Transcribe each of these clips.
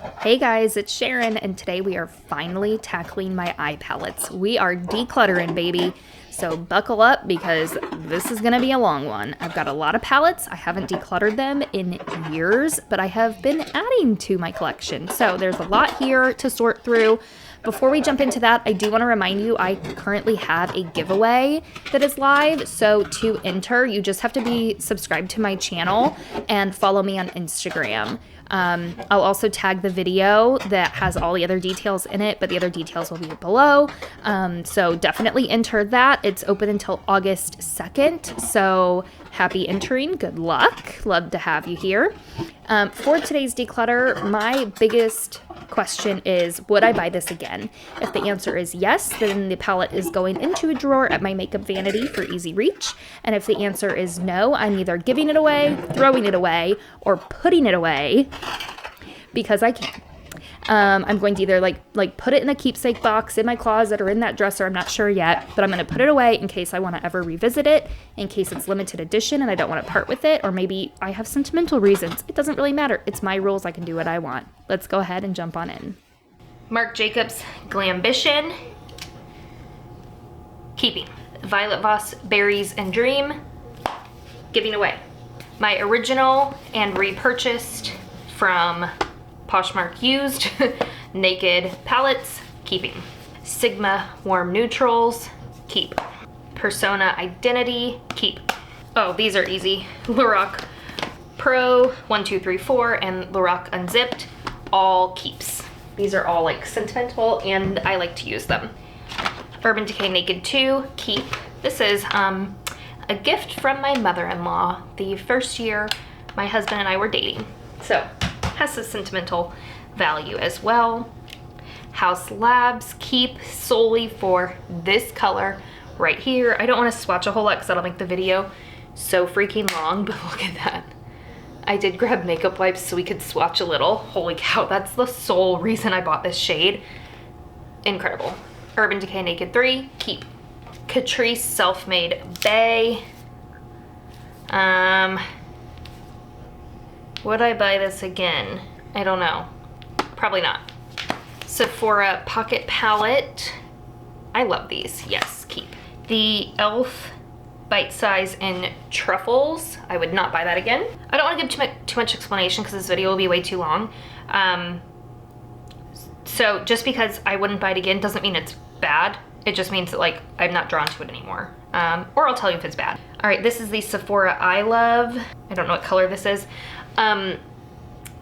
Hey guys, it's Sharon, and today we are finally tackling my eye palettes. We are decluttering, baby. So buckle up because this is gonna be a long one. I've got a lot of palettes. I haven't decluttered them in years, but I have been adding to my collection. So there's a lot here to sort through. Before we jump into that, I do want to remind you I currently have a giveaway that is live. So to enter, you just have to be subscribed to my channel and follow me on Instagram. I'll also tag the video that has all the other details in it, but the other details will be below. So definitely enter that. It's open until August 2nd. So happy entering. Good luck. Love to have you here. For today's declutter, my biggest question is, would I buy this again? If the answer is yes, then the palette is going into a drawer at my makeup vanity for easy reach. And if the answer is no, I'm either giving it away, throwing it away, or putting it away because I can. I'm going to either like put it in a keepsake box in my closet or in that dresser. I'm not sure yet, but I'm going to put it away in case I want to ever revisit it, in case it's limited edition and I don't want to part with it, or maybe I have sentimental reasons. It doesn't really matter. It's my rules. I can do what I want. Let's go ahead and jump on in. Marc Jacobs Glambition. Keeping. Violet Voss Berries and Dream. Giving away. My original and repurchased from Poshmark used Naked palettes, keeping. Sigma Warm Neutrals, keep. Persona Identity, keep. Oh, these are easy. Lorac Pro 1, 2, 3, 4 and Lorac Unzipped, all keeps. These are all like sentimental and I like to use them. Urban Decay Naked 2, keep. This is a gift from my mother-in-law the first year my husband and I were dating. So has a sentimental value as well. House Labs, keep, solely for this color right here. I don't want to swatch a whole lot because that'll make the video so freaking long, but look at that. I did grab makeup wipes so we could swatch a little. Holy cow, that's the sole reason I bought this shade. Incredible. Urban Decay Naked 3, keep. Catrice Self-Made Bay. Would I buy this again? I don't know. Probably not. Sephora Pocket Palette. I love these. Yes, keep. The e.l.f. Bite Size in Truffles. I would not buy that again. I don't want to give too much explanation because this video will be way too long. So just because I wouldn't buy it again doesn't mean it's bad. It just means that like I'm not drawn to it anymore. Or I'll tell you if it's bad. All right, this is the Sephora I Love. I don't know what color this is.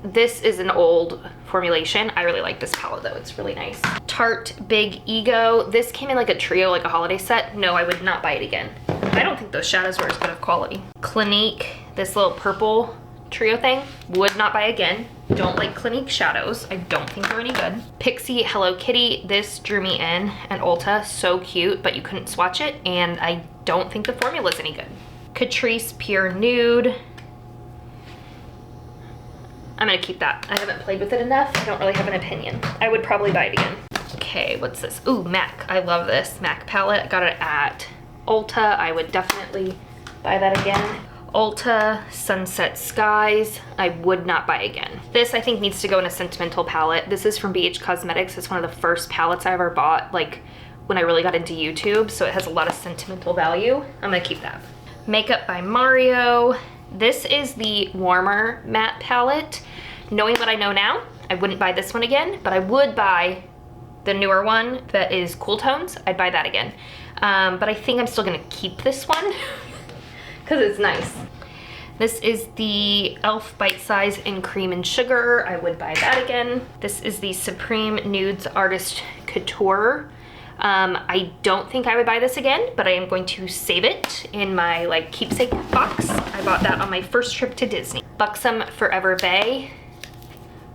This is an old formulation. I really like this palette though, it's really nice. Tarte Big Ego. This came in like a trio, like a holiday set. No, I would not buy it again. I don't think those shadows were as good of quality. Clinique, this little purple trio thing, would not buy again. Don't like Clinique shadows. I don't think they're any good. Pixie Hello Kitty, this drew me in, and Ulta, so cute, but you couldn't swatch it, and I don't think the formula's any good. Catrice Pure Nude. I'm gonna keep that. I haven't played with it enough. I don't really have an opinion. I would probably buy it again. Okay, what's this? Ooh, MAC. I love this MAC palette. I got it at Ulta. I would definitely buy that again. Ulta Sunset Skies. I would not buy again. This I think needs to go in a sentimental palette. This is from BH Cosmetics. It's one of the first palettes I ever bought, like when I really got into YouTube, so it has a lot of sentimental value. I'm gonna keep that. Makeup by Mario. This is the warmer matte palette. Knowing what I know now, I wouldn't buy this one again, but I would buy the newer one that is Cool Tones. I'd buy that again. But I think I'm still gonna keep this one because it's nice. This is the e.l.f. Bite Size in Cream and Sugar. I would buy that again. This is the Supreme Nudes Artist Couture. I don't think I would buy this again, but I am going to save it in my like keepsake box. I bought that on my first trip to Disney. Buxom Forever Bay.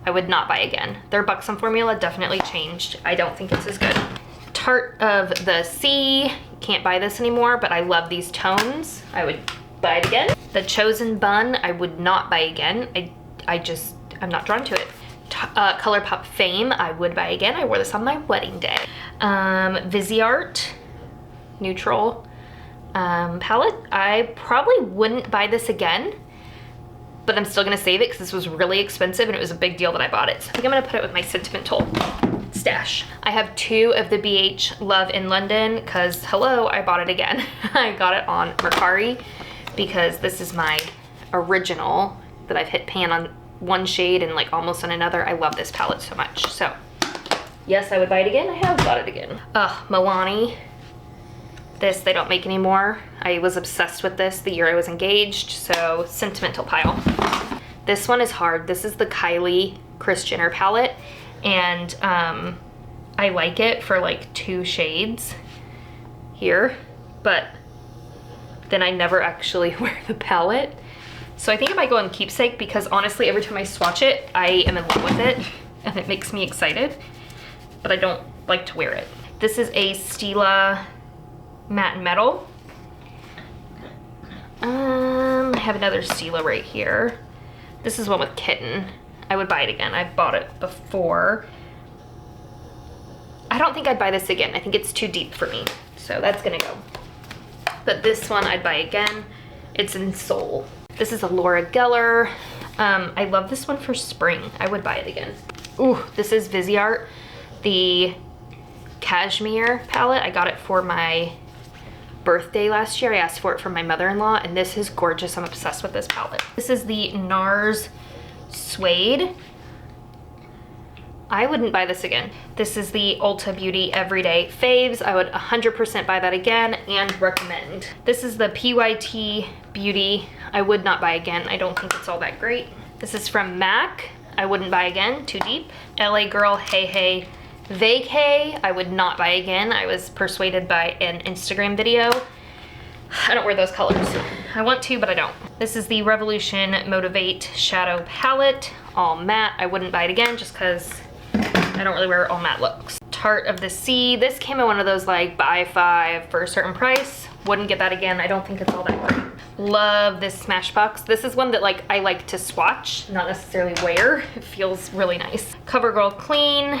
I would not buy again. Their Buxom formula definitely changed. I don't think it's as good. Tarte of the Sea. Can't buy this anymore, but I love these tones. I would buy it again. The Chosen Bun, I would not buy again. I'm not drawn to it. ColourPop Fame, I would buy again. I wore this on my wedding day. Viseart Neutral palette. I probably wouldn't buy this again. but I'm still gonna save it because this was really expensive and it was a big deal that I bought it. So I think I'm gonna put it with my sentimental stash. I have 2 of the BH Love in London because, hello, I bought it again. I got it on Mercari because this is my original that I've hit pan on one shade and like almost on another. I love this palette so much. So yes, I would buy it again. I have bought it again. Milani. This they don't make anymore. I was obsessed with this the year I was engaged, so sentimental pile. This one is hard. This is the Kylie Kris Jenner palette, and I like it for like 2 shades here, but then I never actually wear the palette. So I think it might go on keepsake because honestly, every time I swatch it, I am in love with it and it makes me excited, but I don't like to wear it. This is a Stila Matte and Metal. I have another Stila right here. This is one with Kitten. I would buy it again. I've bought it before. I don't think I'd buy this again. I think it's too deep for me. So that's gonna go. But this one I'd buy again. It's in Soul. This is a Laura Geller. I love this one for spring. I would buy it again. Ooh, this is Viseart, the Cashmere palette. I got it for my birthday last year. I asked for it from my mother-in-law, and this is gorgeous. I'm obsessed with this palette. This is the NARS Suede. I wouldn't buy this again. This is the Ulta Beauty Everyday Faves. I would 100% buy that again and recommend. This is the PYT Beauty. I would not buy again. I don't think it's all that great. This is from MAC. I wouldn't buy again, too deep. LA Girl Hey Hey Vacay, I would not buy again. I was persuaded by an Instagram video. I don't wear those colors. I want to, but I don't. This is the Revolution Motivate Shadow Palette, all matte. I wouldn't buy it again just because I don't really wear all matte looks. Tarte of the Sea. This came in one of those like buy 5 for a certain price. Wouldn't get that again. I don't think it's all that great. Love this Smashbox. This is one that like I like to swatch, not necessarily wear. It feels really nice. CoverGirl Clean.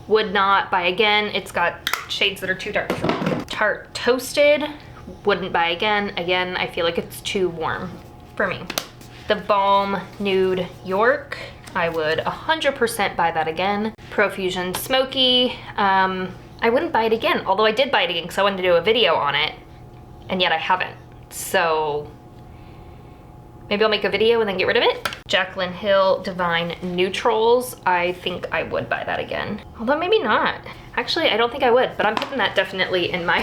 Would not buy again. It's got shades that are too dark for me. Tarte Toasted, wouldn't buy again. Again, I feel like it's too warm for me. The Balm Nude York, I would 100% buy that again. Profusion Smoky, I wouldn't buy it again, although I did buy it again because I wanted to do a video on it, and yet I haven't. So maybe I'll make a video and then get rid of it. Jaclyn Hill Divine Neutrals. I think I would buy that again. Although maybe not. Actually, I don't think I would, but I'm putting that definitely in my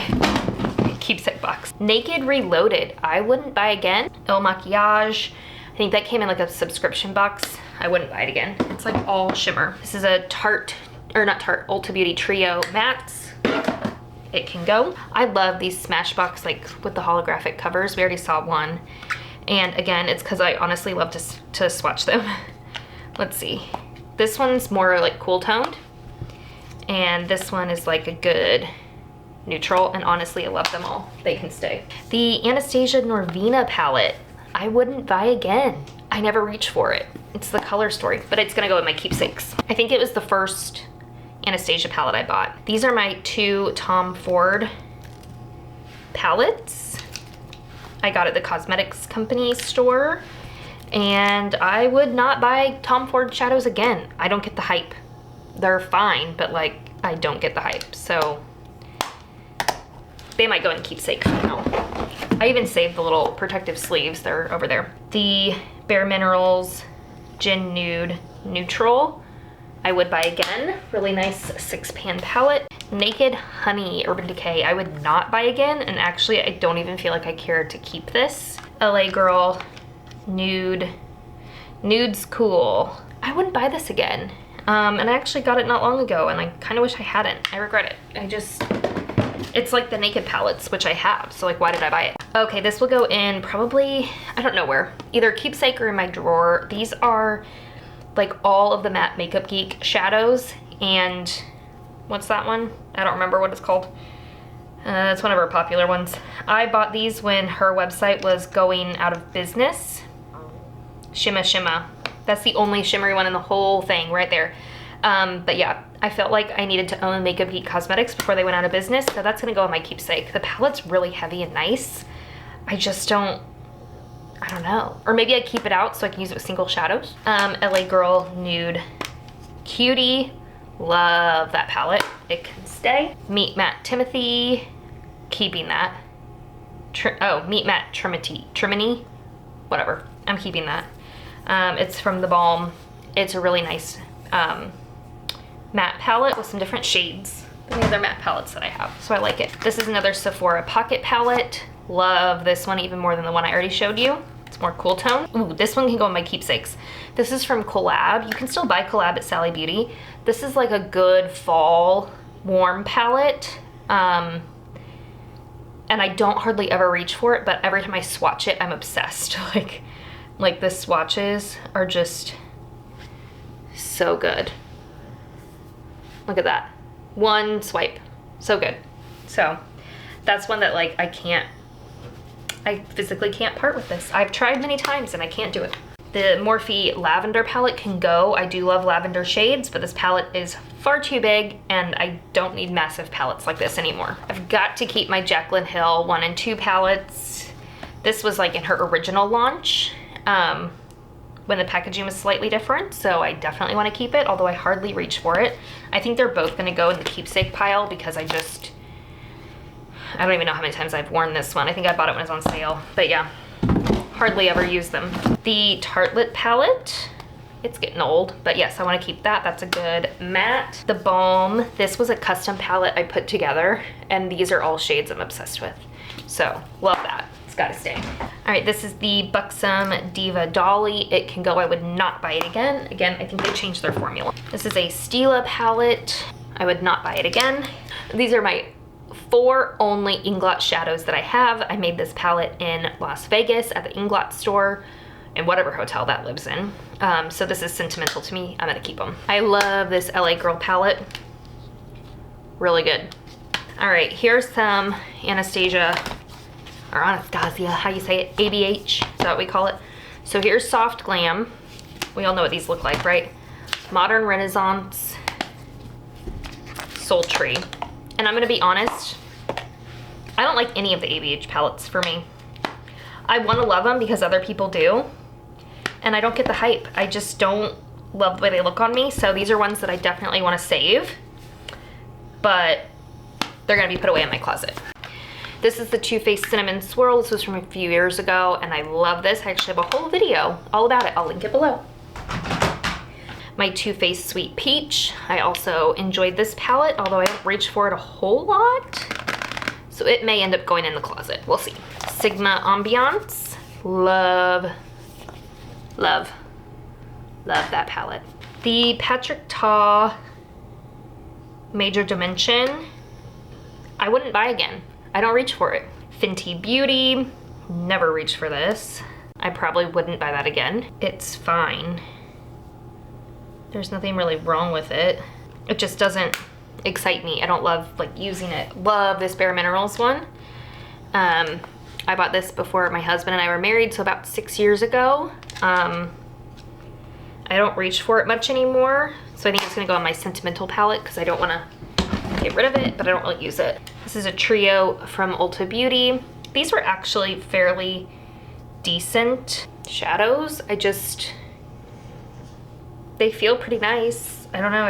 keepsake box. Naked Reloaded. I wouldn't buy again. El Maquillage. I think that came in like a subscription box. I wouldn't buy it again. It's like all shimmer. This is a Tarte, or not Tarte, Ulta Beauty Trio Mattes. It can go. I love these Smashbox like with the holographic covers. We already saw one. And again, it's because I honestly love to swatch them. Let's see. This one's more like cool toned. And this one is like a good neutral. And honestly, I love them all. They can stay. The Anastasia Norvina palette. I wouldn't buy again. I never reach for it. It's the color story, but it's gonna go in my keepsakes. I think it was the first Anastasia palette I bought. These are my 2 Tom Ford palettes. I got at the cosmetics company store, and I would not buy Tom Ford shadows again. I don't get the hype. They're fine, but like, I don't get the hype. So they might go in keepsake for now. I even saved the little protective sleeves. They're over there. The Bare Minerals Gin Nude Neutral. I would buy again. Really nice 6-pan palette. Naked Honey Urban Decay. I would not buy again, and actually I don't even feel like I care to keep this. LA Girl Nude. Nude's cool. I wouldn't buy this again. And I actually got it not long ago, and I kind of wish I hadn't. I regret it. It's like the Naked palettes, which I have, so like why did I buy it? Okay, this will go in probably, I don't know where. Either keepsake or in my drawer. These are like all of the Matte Makeup Geek shadows, and what's that one? I don't remember what it's called. It's one of her popular ones. I bought these when her website was going out of business. Shimma Shimma. That's the only shimmery one in the whole thing right there. But yeah, I felt like I needed to own Makeup Geek Cosmetics before they went out of business, so that's gonna go in my keepsake. The palette's really heavy and nice. I just don't, I don't know. Or maybe I keep it out so I can use it with single shadows. LA Girl Nude Cutie. Love that palette. It can stay. Meet Matte Timothy. Keeping that. Meet Matte Trimini. Whatever. I'm keeping that. It's from The Balm. It's a really nice matte palette with some different shades than the other matte palettes that I have. So I like it. This is another Sephora Pocket palette. Love this one even more than the one I already showed you. It's more cool tone. Ooh, this one can go in my keepsakes. This is from Collab. You can still buy Collab at Sally Beauty. This is like a good fall warm palette. And I don't hardly ever reach for it, but every time I swatch it, I'm obsessed. Like the swatches are just so good. Look at that. One swipe. So good. So that's one that like I physically can't part with this. I've tried many times and I can't do it. The Morphe Lavender palette can go. I do love lavender shades, but this palette is far too big and I don't need massive palettes like this anymore. I've got to keep my Jaclyn Hill 1 and 2 palettes. This was like in her original launch when the packaging was slightly different, so I definitely want to keep it, although I hardly reach for it. I think they're both going to go in the keepsake pile because I don't even know how many times I've worn this one. I think I bought it when it was on sale, but yeah, hardly ever use them. The Tartelette palette, it's getting old, but yes, I want to keep that. That's a good matte. The Balm, this was a custom palette I put together, and these are all shades I'm obsessed with. So, love that. It's gotta stay. All right, this is the Buxom Diva Dolly. It can go. I would not buy it again. Again, I think they changed their formula. This is a Stila palette. I would not buy it again. These are my 4 only Inglot shadows that I have. I made this palette in Las Vegas at the Inglot store in whatever hotel that lives in. So this is sentimental to me. I'm gonna keep them. I love this LA Girl palette. Really good. All right, here's some Anastasia, how you say it? ABH, is that what we call it? So here's Soft Glam. We all know what these look like, right? Modern Renaissance, Sultry. And I'm gonna be honest, I don't like any of the ABH palettes for me. I wanna love them because other people do, and I don't get the hype. I just don't love the way they look on me, so these are ones that I definitely wanna save, but they're gonna be put away in my closet. This is the Too Faced Cinnamon Swirl. This was from a few years ago, and I love this. I actually have a whole video all about it. I'll link it below. My Too Faced Sweet Peach. I also enjoyed this palette, although I haven't reached for it a whole lot. So it may end up going in the closet. We'll see. Sigma Ambiance. Love, love, love that palette. The Patrick Ta Major Dimension. I wouldn't buy again. I don't reach for it. Fenty Beauty. Never reach for this. I probably wouldn't buy that again. It's fine. There's nothing really wrong with it. It just doesn't excite me. I don't love like using it. Love this Bare Minerals one. I bought this before my husband and I were married, so about 6 years ago. I don't reach for it much anymore, so I think it's gonna go on my sentimental palette because I don't wanna get rid of it, but I don't really use it. This is a trio from Ulta Beauty. These were actually fairly decent shadows. They feel pretty nice. I don't know,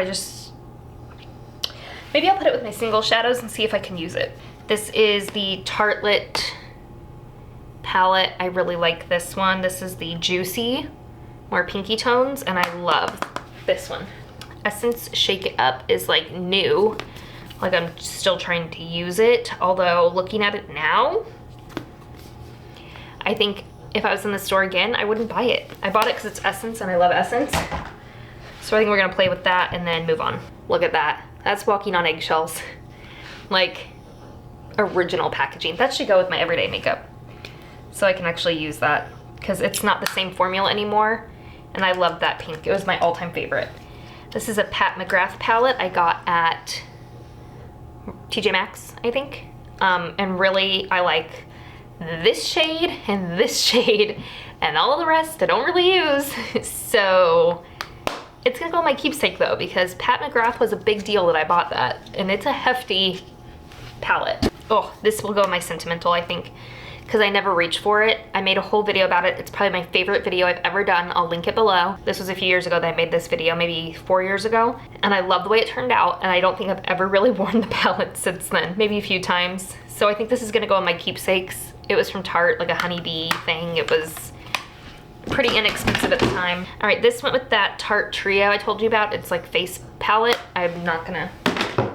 maybe I'll put it with my single shadows and see if I can use it. This is the Tartelette palette. I really like this one. This is the Juicy, more pinky tones, and I love this one. Essence Shake It Up is like new. Like I'm still trying to use it, although looking at it now, I think if I was in the store again, I wouldn't buy it. I bought it because it's Essence and I love Essence. So I think we're gonna play with that and then move on. Look at that. That's walking on eggshells. Like original packaging. That should go with my everyday makeup. So I can actually use that because it's not the same formula anymore. And I love that pink. It was my all-time favorite. This is a Pat McGrath palette I got at TJ Maxx, I think. And really, I like this shade and all the rest I don't really use. So it's gonna go on my keepsake though, because Pat McGrath was a big deal that I bought that, and it's a hefty palette. Oh, this will go on my sentimental, I think, because I never reach for it. I made a whole video about it. It's probably my favorite video I've ever done. I'll link it below. This was a few years ago that I made this video, maybe 4 years ago. And I love the way it turned out. And I don't think I've ever really worn the palette since then, maybe a few times. So I think this is gonna go in my keepsakes. It was from Tarte, like a honeybee thing. It was pretty inexpensive at the time. All right, this went with that Tarte Trio I told you about. It's like face palette. I'm not gonna,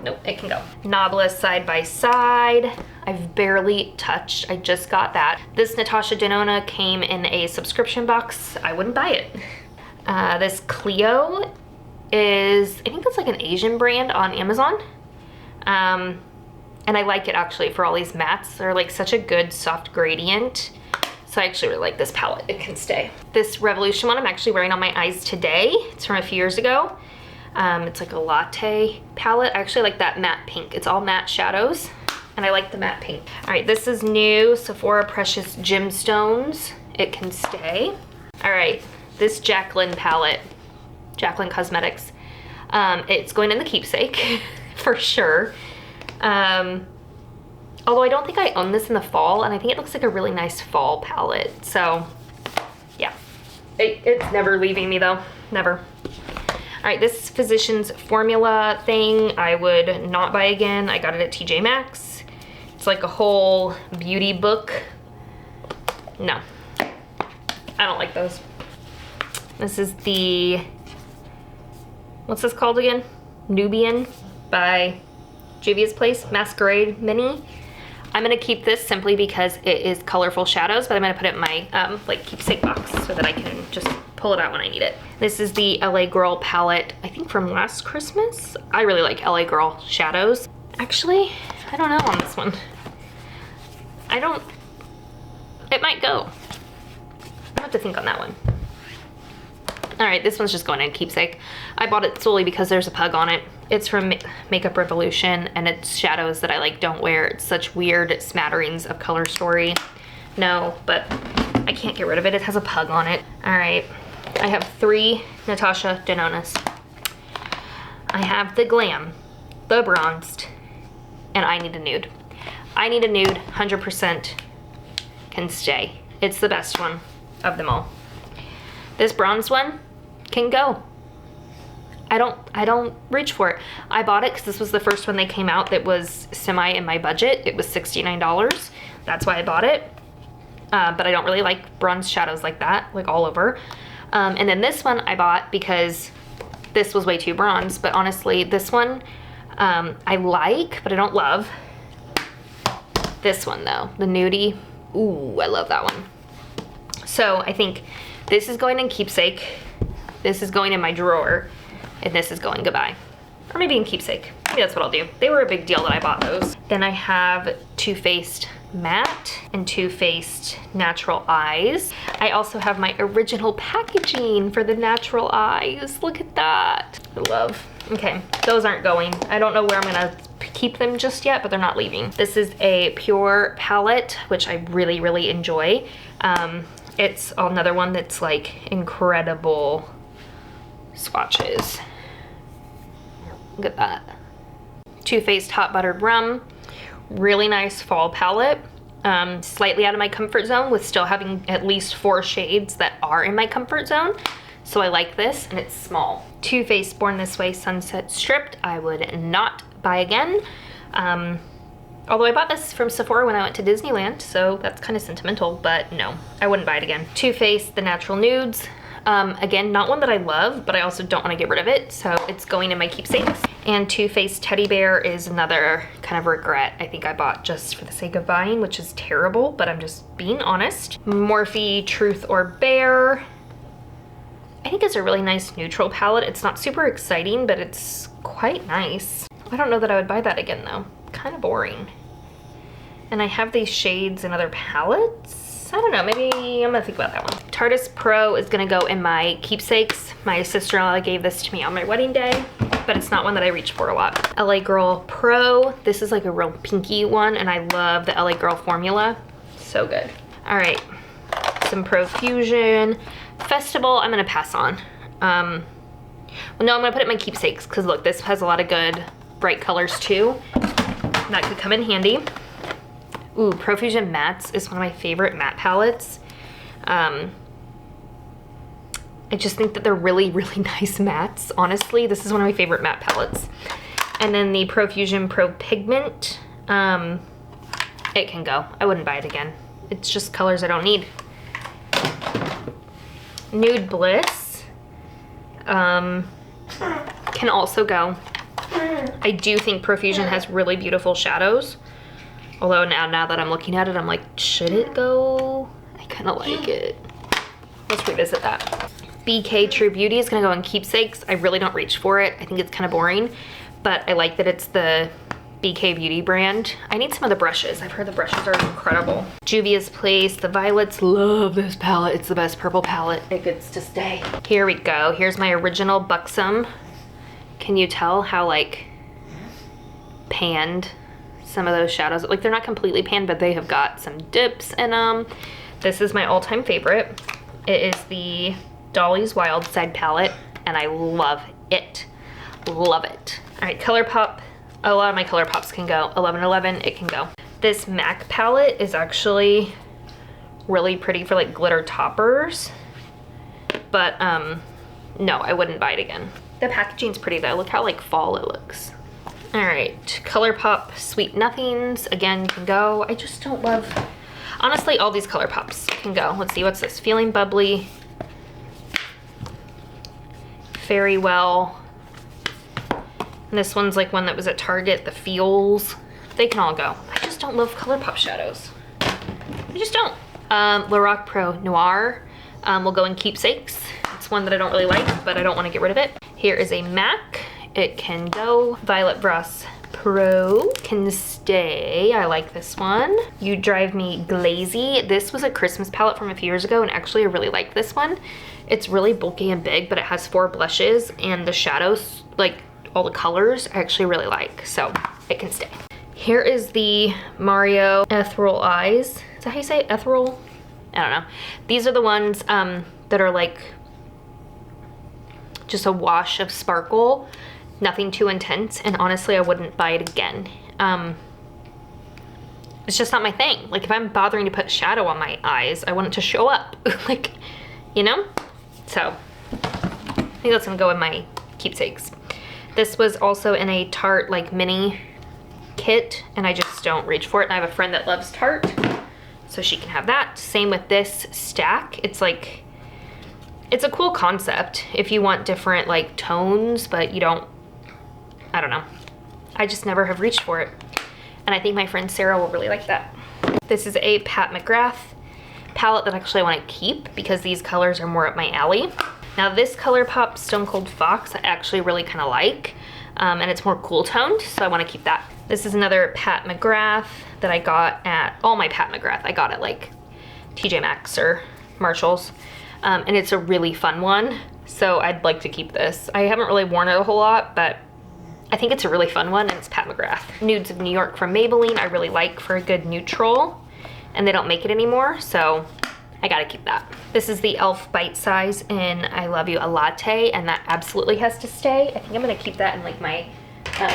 nope, it can go. Knobless Side by Side. I've barely touched, I just got that. This Natasha Denona came in a subscription box. I wouldn't buy it. This Clio is, I think it's like an Asian brand on Amazon. And I like it actually for all these mattes. They're like such a good soft gradient. So I actually really like this palette, it can stay. This Revolution one I'm actually wearing on my eyes today. It's from a few years ago. It's like a latte palette. I actually like that matte pink. It's all matte shadows and I like the matte pink. All right, this is new Sephora Precious Gemstones. It can stay. All right, this Jaclyn palette, Jaclyn Cosmetics. It's going in the keepsake for sure. Although I don't think I own this in the fall, and I think it looks like a really nice fall palette. So yeah, it's never leaving me though, never. All right, this Physicians Formula thing, I would not buy again. I got it at TJ Maxx. It's like a whole beauty book. No, I don't like those. This is the, what's this called again? Nubian by Juvia's Place, Masquerade Mini. I'm gonna keep this simply because it is colorful shadows, but I'm gonna put it in my like keepsake box so that I can just pull it out when I need it. This is the LA Girl palette, I think from last Christmas. I really like LA Girl shadows. Actually, I don't know on this one. It might go. I have to think on that one. All right, this one's just going in keepsake. I bought it solely because there's a pug on it. It's from Makeup Revolution and it's shadows that I like don't wear. It's such weird smatterings of Color Story. No, but I can't get rid of it. It has a pug on it. All right, I have 3 Natasha Denonas. I have the Glam, the Bronzed, and I Need a Nude. I Need a Nude 100% can stay. It's the best one of them all. This bronze one can go. I don't reach for it. I bought it because this was the first one they came out that was semi in my budget. It was $69. That's why I bought it. But I don't really like bronze shadows like that, like all over. And then this one I bought because this was way too bronze. But honestly, this one I like, but I don't love. This one though, the Nudie. Ooh, I love that one. So I think this is going in keepsake. This is going in my drawer. And this is going goodbye. Or maybe in keepsake. Maybe that's what I'll do. They were a big deal that I bought those. Then I have Too Faced Matte and Too Faced Natural Eyes. I also have my original packaging for the Natural Eyes. Look at that. I love. Okay, those aren't going. I don't know where I'm gonna keep them just yet, but they're not leaving. This is a Pure palette, which I really, really enjoy. It's another one that's like incredible swatches. Look at that. Too Faced Hot Buttered Rum. Really nice fall palette. Slightly out of my comfort zone with still having at least 4 shades that are in my comfort zone. So I like this and it's small. Too Faced Born This Way Sunset Stripped. I would not buy again. Although I bought this from Sephora when I went to Disneyland, so that's kind of sentimental, but no, I wouldn't buy it again. Too Faced The Natural Nudes. Again, not one that I love, but I also don't want to get rid of it, so it's going in my keepsakes. And Too Faced Teddy Bear is another kind of regret I think I bought just for the sake of buying, which is terrible, but I'm just being honest. Morphe Truth or Bear. I think it's a really nice neutral palette. It's not super exciting, but it's quite nice. I don't know that I would buy that again though. Kind of boring. And I have these shades in other palettes. I don't know, maybe I'm gonna think about that one. Tarteist Pro is gonna go in my keepsakes. My sister-in-law gave this to me on my wedding day, but it's not one that I reach for a lot. LA Girl Pro, this is like a real pinky one, and I love the LA Girl formula. So good. All right, some Profusion. Festival, I'm gonna pass on. Well, no, I'm gonna put it in my keepsakes, because look, this has a lot of good bright colors too. That could come in handy. Ooh, Profusion Mattes is one of my favorite matte palettes. I just think that they're really, really nice mattes. Honestly, this is one of my favorite matte palettes. And then the Profusion Pro Pigment, it can go. I wouldn't buy it again. It's just colors I don't need. Nude Bliss can also go. I do think Profusion has really beautiful shadows. Although now that I'm looking at it, I'm like, should it go? I kind of like it. Let's revisit that. BK True Beauty is gonna go in Keepsakes. I really don't reach for it. I think it's kind of boring, but I like that it's the BK Beauty brand. I need some of the brushes. I've heard the brushes are incredible. Juvia's Place, the Violets. Love this palette. It's the best purple palette. It gets to stay. Here we go. Here's my original Buxom. Can you tell how like panned some of those shadows? Like they're not completely panned, but they have got some dips in them. This is my all-time favorite. It is the Dolly's Wild Side palette, and I love it. Love it. All right, ColourPop. A lot of my ColourPops can go. 1111, it can go. This MAC palette is actually really pretty for like glitter toppers, but no, I wouldn't buy it again. The packaging's pretty though. Look how like fall it looks. All right, ColourPop Sweet Nothings, again, can go. I just don't love, honestly, all these ColourPops can go. Let's see, what's this? Feeling Bubbly, Very Well. And this one's like one that was at Target, the Feels. They can all go. I just don't love ColourPop shadows. I just don't. Lorac Pro Noir will go in Keepsakes. It's one that I don't really like, but I don't want to get rid of it. Here is a MAC. It can go. Violet Voss Pro can stay. I like this one. You Drive Me Glazy. This was a Christmas palette from a few years ago, and actually I really like this one. It's really bulky and big, but it has 4 blushes, and the shadows, like all the colors, I actually really like, so it can stay. Here is the Mario Ethereal Eyes. Is that how you say it? Ethereal? I don't know. These are the ones that are like just a wash of sparkle, nothing too intense, and honestly I wouldn't buy it again. It's just not my thing. Like if I'm bothering to put shadow on my eyes, I want it to show up. Like, you know? So I think that's gonna go in my Keepsakes. This was also in a Tarte like mini kit, and I just don't reach for it. And I have a friend that loves Tarte, so she can have that. Same with this stack. It's like, it's a cool concept if you want different like tones, but you don't, I don't know. I just never have reached for it. And I think my friend Sarah will really like that. This is a Pat McGrath palette that actually I want to keep because these colors are more up my alley. Now this ColourPop Stone Cold Fox I actually really kind of like, and it's more cool toned, so I want to keep that. This is another Pat McGrath that I got at, all my Pat McGrath I got at like TJ Maxx or Marshall's, and it's a really fun one, so I'd like to keep this. I haven't really worn it a whole lot, but I think it's a really fun one, and it's Pat McGrath. Nudes of New York from Maybelline I really like for a good neutral, and they don't make it anymore, so I gotta keep that. This is the e.l.f. Bite Size in I Love You a Latte, and that absolutely has to stay. I think I'm gonna keep that in like my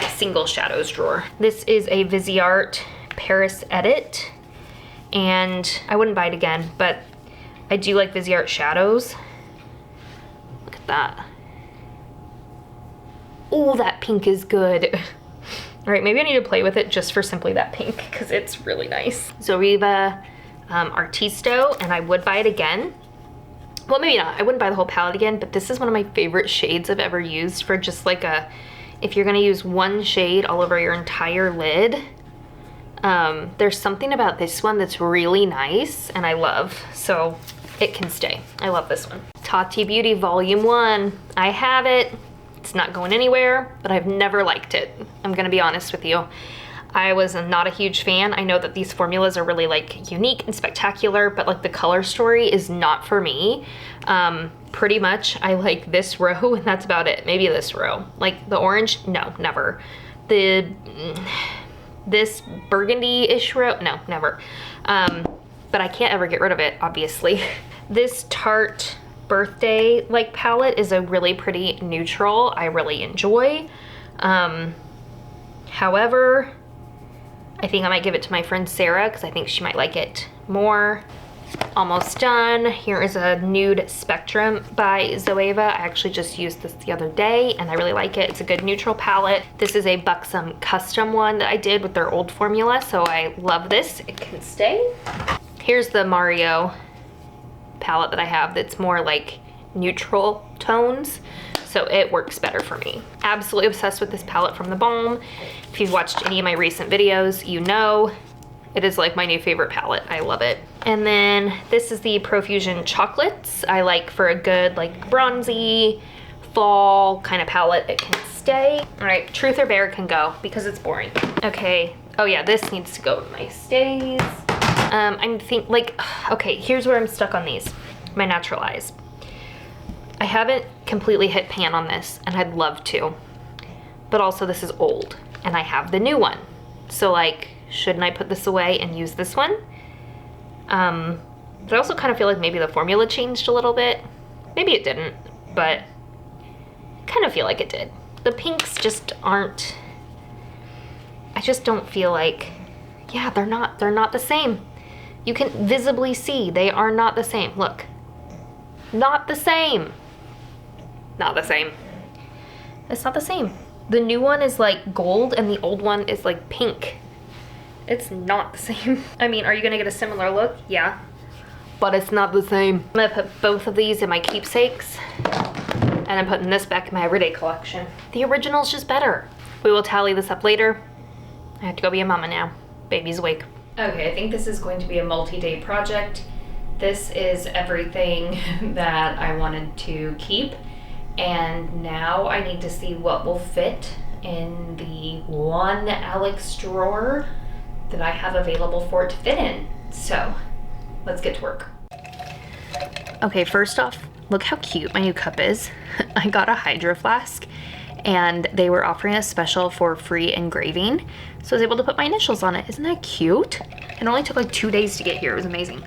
single shadows drawer. This is a Viseart Paris Edit, and I wouldn't buy it again, but I do like Viseart shadows. Look at that. Oh, that pink is good. All right, maybe I need to play with it just for simply that pink because it's really nice. Zoriva Artisto, and I would buy it again. Well, maybe not. I wouldn't buy the whole palette again, but this is one of my favorite shades I've ever used for just like a, if you're gonna use one shade all over your entire lid. There's something about this one that's really nice and I love, so it can stay. I love this one. Tati Beauty Volume 1. I have it. It's not going anywhere, but I've never liked it. I'm gonna be honest with you. I was not a huge fan. I know that these formulas are really like unique and spectacular, but like the color story is not for me. Pretty much I like this row and that's about it. Maybe this row. Like the orange, no, never. This burgundy-ish row, no, never. But I can't ever get rid of it, obviously. This Tarte Birthday like palette is a really pretty neutral I really enjoy. However, I think I might give it to my friend Sarah because I think she might like it more. Almost done. Here is a nude spectrum by Zoeva. I actually just used this the other day and I really like it. It's a good neutral palette. This is a Buxom custom one that I did with their old formula, so I love this. It can stay. Here's the Mario palette that I have that's more like neutral tones, so it works better for me. Absolutely obsessed with this palette from the Balm. If you've watched any of my recent videos, you know it is like my new favorite palette. I love it. And then this is the Profusion Chocolates. I like for a good like bronzy fall kind of palette. It can stay. All right, Truth or Bear can go because it's boring. Okay, oh yeah, this needs to go with my stays. Okay, here's where I'm stuck on these. My Natural Eyes. I haven't completely hit pan on this and I'd love to, but also this is old and I have the new one. So like, shouldn't I put this away and use this one? But I also kind of feel like maybe the formula changed a little bit. Maybe it didn't, but I kind of feel like it did. The pinks just aren't, I just don't feel like, yeah, they're not the same. You can visibly see they are not the same. Look, not the same. Not the same. It's not the same. The new one is like gold and the old one is like pink. It's not the same. I mean, are you gonna get a similar look? Yeah, but it's not the same. I'm gonna put both of these in my keepsakes and I'm putting this back in my everyday collection. The original's just better. We will tally this up later. I have to go be a mama now. Baby's awake. Okay, I think this is going to be a multi-day project. This is everything that I wanted to keep, and now I need to see what will fit in the one Alex drawer that I have available for it to fit in. So let's get to work. Okay, first off, look how cute my new cup is. I got a Hydro Flask and they were offering a special for free engraving, so I was able to put my initials on it. Isn't that cute? It only took like 2 days to get here. It was amazing.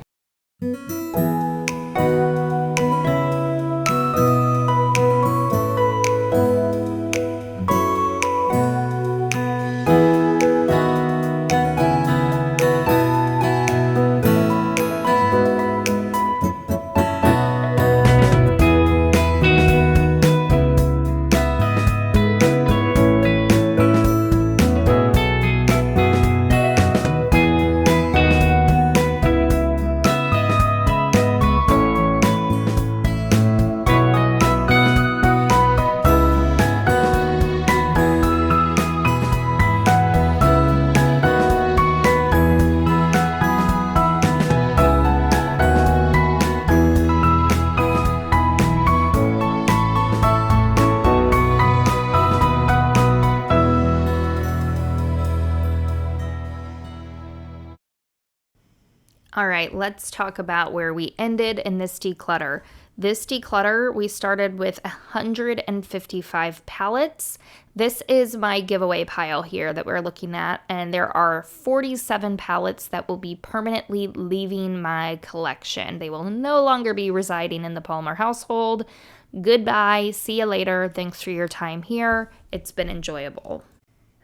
All right, let's talk about where we ended in this declutter. This declutter, we started with 155 palettes. This is my giveaway pile here that we're looking at, and there are 47 palettes that will be permanently leaving my collection. They will no longer be residing in the Palmer household. Goodbye, see you later. Thanks for your time here. It's been enjoyable.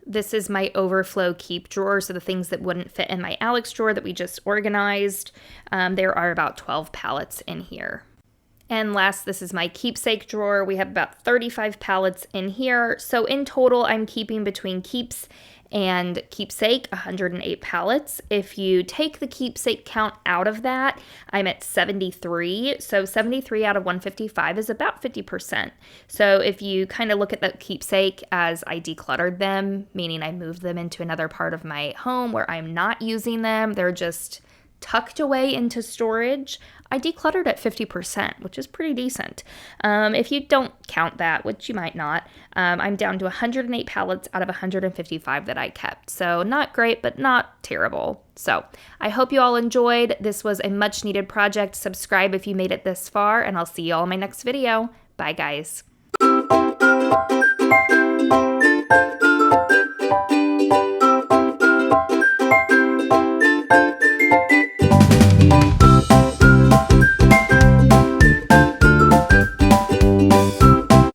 This is my overflow keep drawer, so the things that wouldn't fit in my Alex drawer that we just organized. There are about 12 palettes in here. And last, this is my keepsake drawer. We have about 35 palettes in here. So in total, I'm keeping between keeps and keepsake 108 palettes. If you take the keepsake count out of that, I'm at 73. So 73 out of 155 is about 50%. So if you kind of look at the keepsake as I decluttered them, meaning I moved them into another part of my home where I'm not using them, they're just tucked away into storage, I decluttered at 50%, which is pretty decent. If you don't count that, which you might not, I'm down to 108 palettes out of 155 that I kept. So not great, but not terrible. So I hope you all enjoyed. This was a much needed project. Subscribe if you made it this far, and I'll see you all in my next video. Bye, guys.